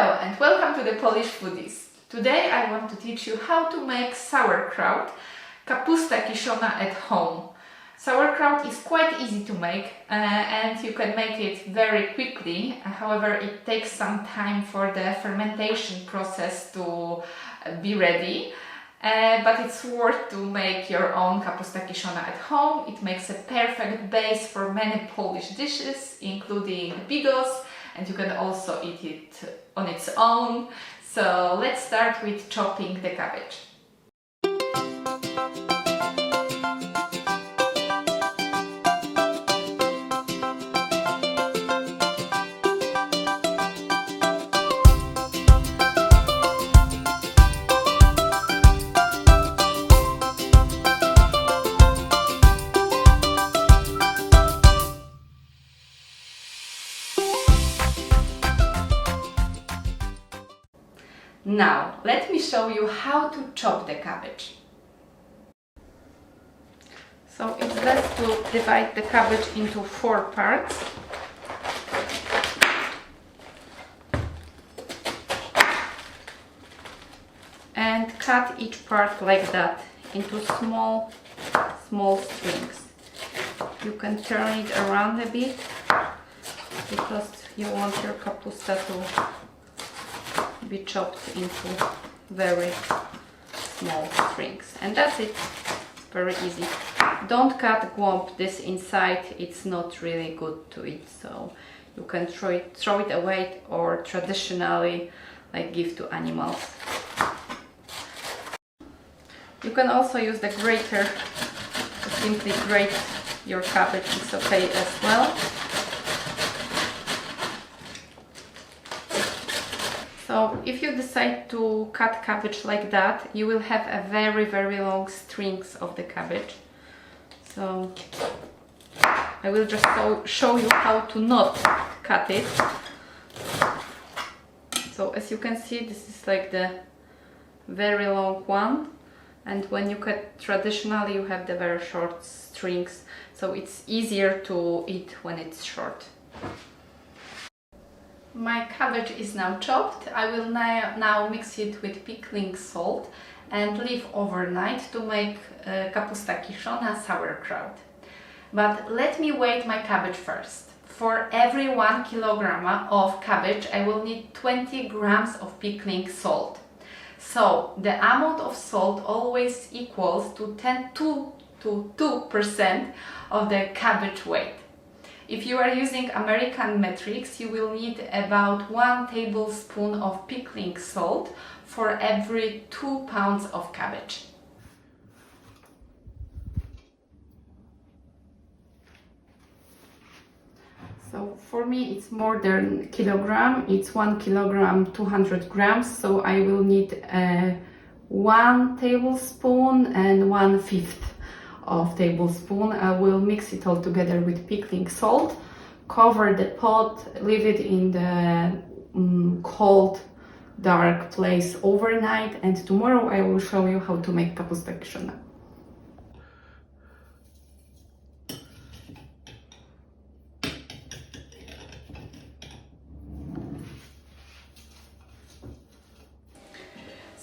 Hello and welcome to the Polish Foodies. Today I want to teach you how to make sauerkraut, Kapusta Kiszona at home. Sauerkraut is quite easy to make and you can make it very quickly. However, it takes some time for the fermentation process to be ready. But it's worth to make your own Kapusta Kiszona at home. It makes a perfect base for many Polish dishes, including bigos, and you can also eat it on its own. So let's start with chopping the cabbage. Now, let me show you how to chop the cabbage. So it's best to divide the cabbage into 4 parts. And cut each part like that into small strings. You can turn it around a bit because you want your kapusta to be chopped into very small strings, and that's it. Very easy. Don't cut glomp this inside, it's not really good to eat, so you can throw it away or traditionally like give to animals. You can also use the grater to simply grate your cabbage, it's okay as well. So if you decide to cut cabbage like that, you will have a very long strings of the cabbage. So I will just show you how to not cut it. So as you can see, this is like the very long one, and when you cut traditionally you have the very short strings, so it's easier to eat when it's short. My cabbage is now chopped. I will now mix it with pickling salt and leave overnight to make Kapusta Kiszona sauerkraut. But let me weigh my cabbage first. For every 1 kilogram of cabbage I will need 20 grams of pickling salt. So the amount of salt always equals to 2% of the cabbage weight. If you are using American metrics, you will need about 1 tablespoon of pickling salt for every 2 pounds of cabbage. So for me it's more than a kilogram, it's 1 kilogram 200 grams, so I will need 1 tablespoon and 1/5 of tablespoon. I will mix it all together with pickling salt, cover the pot, leave it in the cold dark place overnight, and tomorrow I will show you how to make Kapusta Kiszona.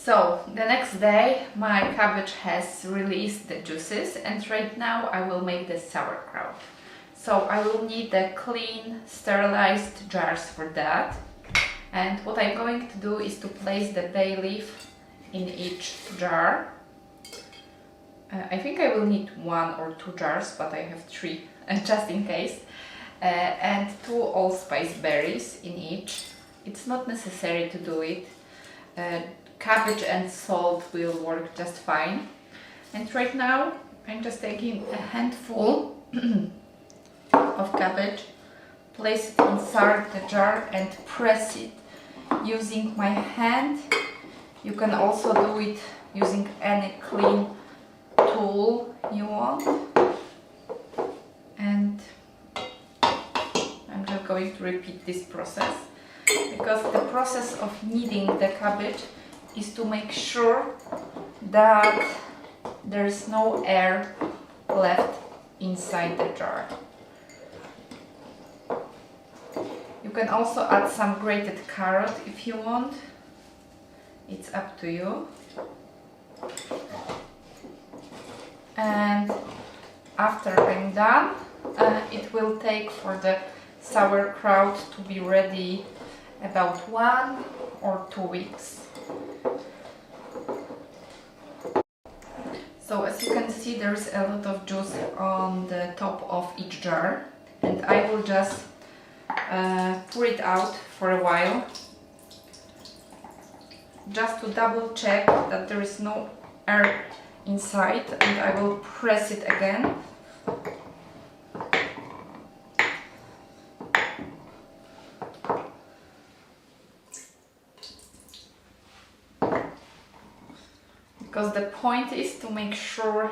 So the next day my cabbage has released the juices, and right now I will make the sauerkraut. So I will need the clean sterilized jars for that, and what I'm going to do is to place the bay leaf in each jar. I think I will need 1 or 2 jars, but I have 3 just in case, and 2 allspice berries in each. It's not necessary to do it. Cabbage and salt will work just fine. And right now I'm just taking a handful of cabbage, place it inside the jar and press it using my hand. You can also do it using any clean tool you want. And I'm just going to repeat this process, because the process of kneading the cabbage is to make sure that there is no air left inside the jar. You can also add some grated carrot if you want. It's up to you. And after I'm done, it will take for the sauerkraut to be ready about 1 or 2 weeks. So as you can see, there's a lot of juice on the top of each jar, and I will just pour it out for a while, just to double check that there is no air inside, and I will press it again. Because the point is to make sure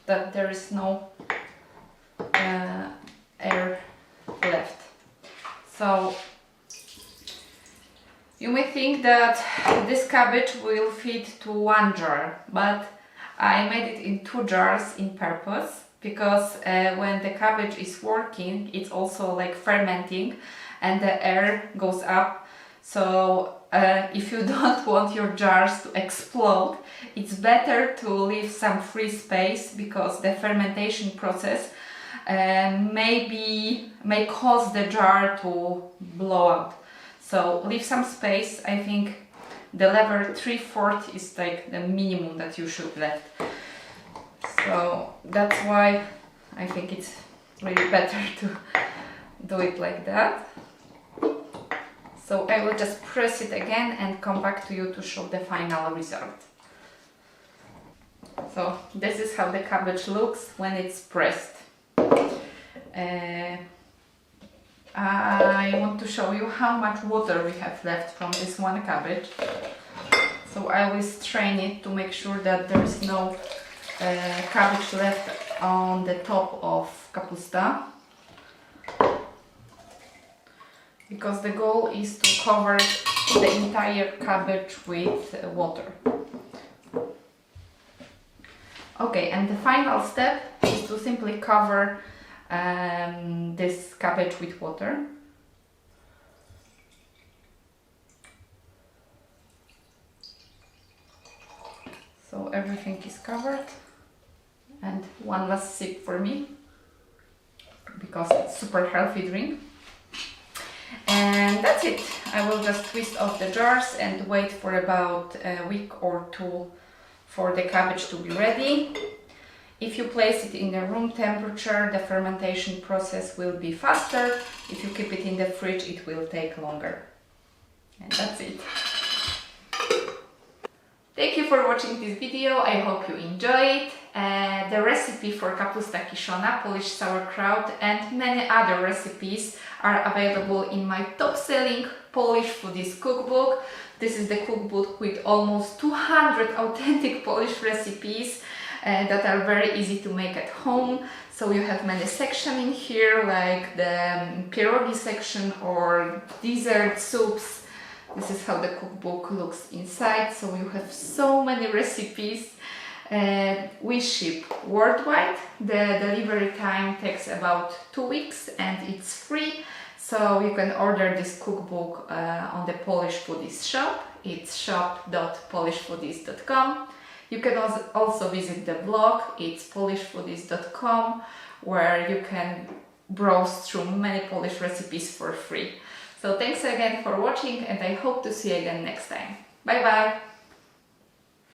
that there is no air left. So you may think that this cabbage will fit to 1 jar, but I made it in 2 jars in purpose, because when the cabbage is working, it's also like fermenting and the air goes up. So if you don't want your jars to explode, it's better to leave some free space, because the fermentation process may cause the jar to blow out. So leave some space. I think the level 3/4 is like the minimum that you should let. So that's why I think it's really better to do it like that. So I will just press it again and come back to you to show the final result. So this is how the cabbage looks when it's pressed. I want to show you how much water we have left from this one cabbage. So I will strain it to make sure that there is no cabbage left on the top of kapusta, because the goal is to cover the entire cabbage with water. Okay, and the final step is to simply cover this cabbage with water. So everything is covered, and one last sip for me, because it's super healthy drink. And that's it. I will just twist off the jars and wait for about a week or 2 for the cabbage to be ready. If you place it in the room temperature, the fermentation process will be faster. If you keep it in the fridge, it will take longer. And that's it. Thank you for watching this video. I hope you enjoyed. The recipe for Kapusta Kiszona, Polish sauerkraut, and many other recipes are available in my top-selling Polish foodies cookbook. This is the cookbook with almost 200 authentic Polish recipes that are very easy to make at home. So you have many sections in here, like the pierogi section or dessert soups. This is how the cookbook looks inside. So you have so many recipes. We ship worldwide. The delivery time takes about 2 weeks and it's free. So you can order this cookbook on the Polish Foodies shop. It's shop.polishfoodies.com. You can also visit the blog. It's polishfoodies.com, where you can browse through many Polish recipes for free. So thanks again for watching, and I hope to see you again next time. Bye bye!